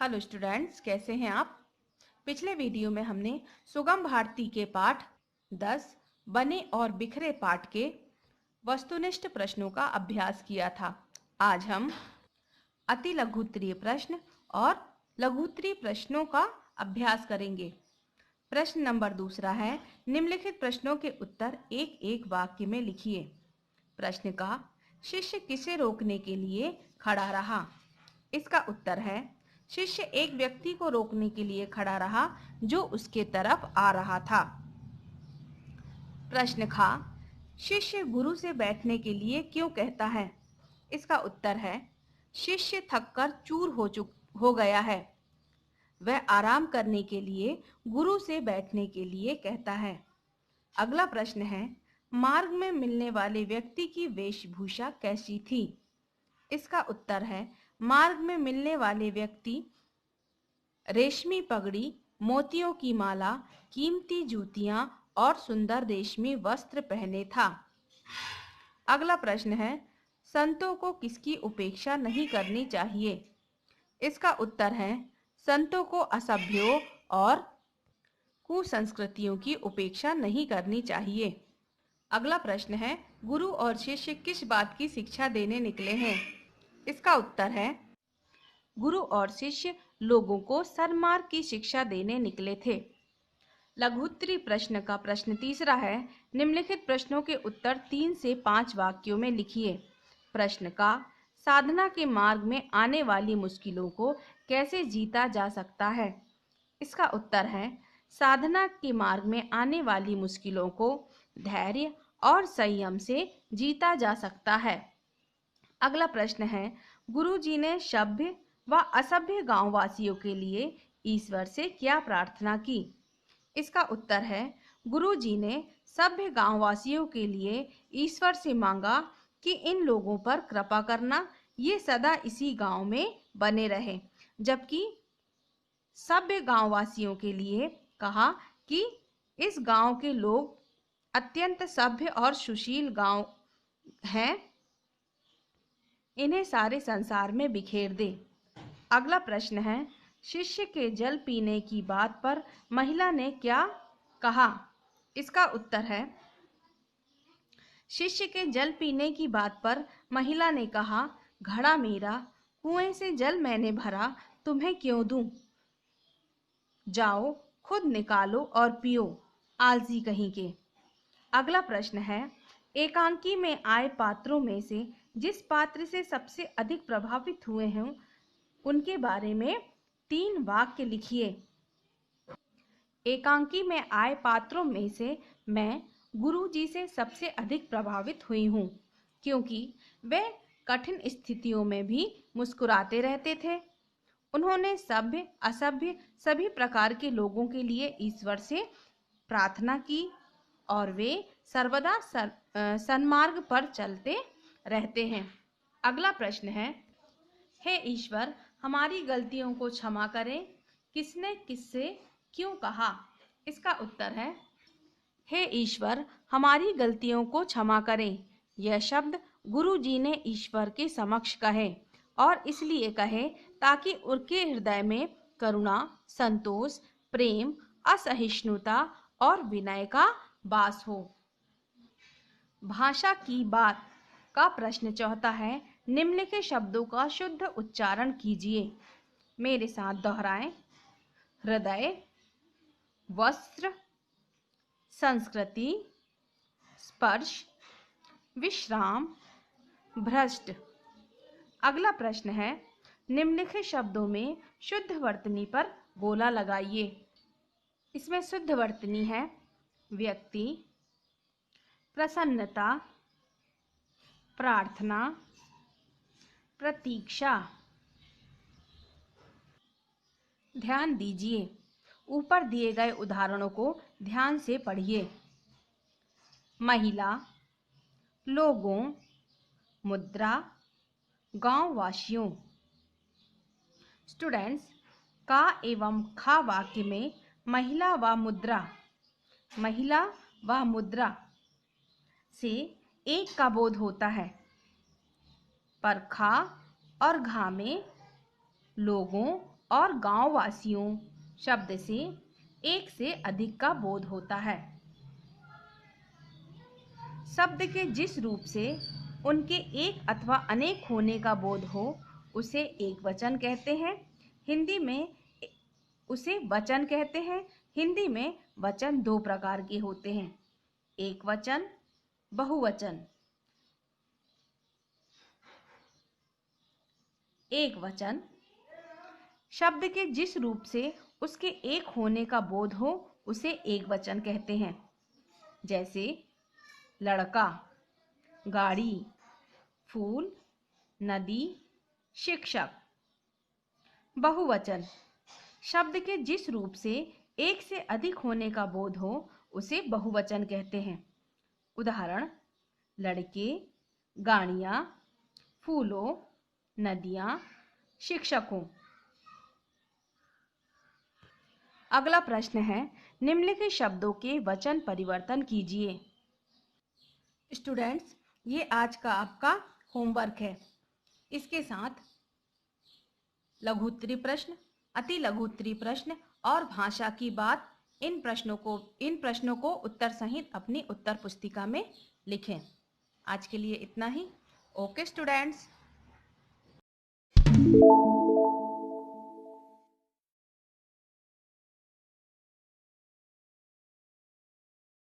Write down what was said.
Hello students, कैसे हैं आप। पिछले वीडियो में हमने सुगम भारती के पाठ 10 बने और बिखरे पाठ के वस्तुनिष्ठ प्रश्नों का अभ्यास किया था। आज हम अति लघुत्तरीय प्रश्न और लघुत्तरीय प्रश्नों का अभ्यास करेंगे। प्रश्न नंबर दूसरा है, निम्नलिखित प्रश्नों के उत्तर एक एक वाक्य में लिखिए। प्रश्न का, शिष्य किसे रोकने के लिए खड़ा रहा। इसका उत्तर है, शिष्य एक व्यक्ति को रोकने के लिए खड़ा रहा जो उसके तरफ आ रहा था। प्रश्न खा, शिष्य गुरु से बैठने के लिए क्यों कहता है। इसका उत्तर है, शिष्य थककर चूर हो गया है। वह आराम करने के लिए गुरु से बैठने के लिए कहता है। अगला प्रश्न है, मार्ग में मिलने वाले व्यक्ति की वेशभूषा कैसी थी। इसका उत्तर है, मार्ग में मिलने वाले व्यक्ति रेशमी पगड़ी, मोतियों की माला, कीमती जूतियां और सुंदर रेशमी वस्त्र पहने था। अगला प्रश्न है, संतों को किसकी उपेक्षा नहीं करनी चाहिए। इसका उत्तर है, संतों को असभ्यों और कुसंस्कृतियों की उपेक्षा नहीं करनी चाहिए। अगला प्रश्न है, गुरु और शिष्य किस बात की शिक्षा देने निकले हैं। इसका उत्तर है, गुरु और शिष्य लोगों को सन्मार्ग की शिक्षा देने निकले थे। लघुत्तरीय प्रश्न का प्रश्न तीसरा है, निम्नलिखित प्रश्नों के उत्तर 3 से 5 वाक्यों में लिखिए। प्रश्न का, साधना के मार्ग में आने वाली मुश्किलों को कैसे जीता जा सकता है। इसका उत्तर है, साधना के मार्ग में आने वाली मुश्किलों को धैर्य और संयम से जीता जा सकता है। अगला प्रश्न है, गुरुजी ने सभ्य व असभ्य गांववासियों के लिए ईश्वर से क्या प्रार्थना की। इसका उत्तर है, गुरुजी ने सभ्य गांववासियों के लिए ईश्वर से मांगा कि इन लोगों पर कृपा करना, ये सदा इसी गांव में बने रहे। जबकि सभ्य गांववासियों के लिए कहा कि इस गांव के लोग अत्यंत सभ्य और सुशील गांव हैं, इन्हें सारे संसार में बिखेर दे। अगला प्रश्न है, शिष्य के जल पीने की बात पर महिला ने क्या कहा। इसका उत्तर है, शिष्य के जल पीने की बात पर महिला ने कहा, घड़ा मेरा, कुएं से जल मैंने भरा, तुम्हें क्यों दूं। जाओ खुद निकालो और पियो, आलसी कहीं के। अगला प्रश्न है, एकांकी में आए पात्रों में से जिस पात्र से सबसे अधिक प्रभावित हुए हैं उनके बारे में 3 वाक्य लिखिए। एकांकी में आए पात्रों में से मैं गुरुजी से सबसे अधिक प्रभावित हुई हूँ, क्योंकि वे कठिन स्थितियों में भी मुस्कुराते रहते थे। उन्होंने सभ्य असभ्य सभी प्रकार के लोगों के लिए ईश्वर से प्रार्थना की और वे सर्वदा सन्मार्ग पर चलते रहते हैं। अगला प्रश्न है, हे ईश्वर, हमारी गलतियों को क्षमा करें, किसने किससे क्यों कहा। इसका उत्तर है, हे ईश्वर, हमारी गलतियों को क्षमा करें। यह शब्द गुरु जी ने ईश्वर के समक्ष कहे और इसलिए कहे ताकि उनके हृदय में करुणा, संतोष, प्रेम, असहिष्णुता और विनय का वास हो। भाषा की बात का प्रश्न चौथा है, निम्नलिखित शब्दों का शुद्ध उच्चारण कीजिए। मेरे साथ दोहराएं। हृदय, वस्त्र, संस्कृति, स्पर्श, विश्राम, भ्रष्ट। अगला प्रश्न है, निम्नलिखित शब्दों में शुद्ध वर्तनी पर गोला लगाइए। इसमें शुद्ध वर्तनी है व्यक्ति, प्रसन्नता, प्रार्थना, प्रतीक्षा। ध्यान दीजिए, ऊपर दिए गए उदाहरणों को ध्यान से पढ़िए। महिला, लोगों, मुद्रा, गांव वासियों। स्टूडेंट्स, का एवं खा वाक्य में महिला व मुद्रा से एक का बोध होता है, पर खा और घा में लोगों और गांव वासियों शब्द से एक से अधिक का बोध होता है। शब्द के जिस रूप से उनके एक अथवा अनेक होने का बोध हो उसे एक वचन कहते हैं। हिंदी में उसे वचन कहते हैं। हिंदी में वचन दो प्रकार के होते हैं, एक वचन, बहुवचन। एक वचन शब्द के जिस रूप से उसके एक होने का बोध हो उसे एक वचन कहते हैं। जैसे लड़का, गाड़ी, फूल, नदी, शिक्षक। बहुवचन शब्द के जिस रूप से एक से अधिक होने का बोध हो उसे बहुवचन कहते हैं। उदाहरण, लड़के, गाड़ियाँ, फूलों, नदियाँ, शिक्षकों। अगला प्रश्न है, निम्नलिखित शब्दों के वचन परिवर्तन कीजिए। स्टूडेंट्स, ये आज का आपका होमवर्क है। इसके साथ लघु उत्तरीय प्रश्न, अति लघु उत्तरीय प्रश्न और भाषा की बात, इन प्रश्नों को उत्तर सहित अपनी उत्तर पुस्तिका में लिखें। आज के लिए इतना ही। Okay students.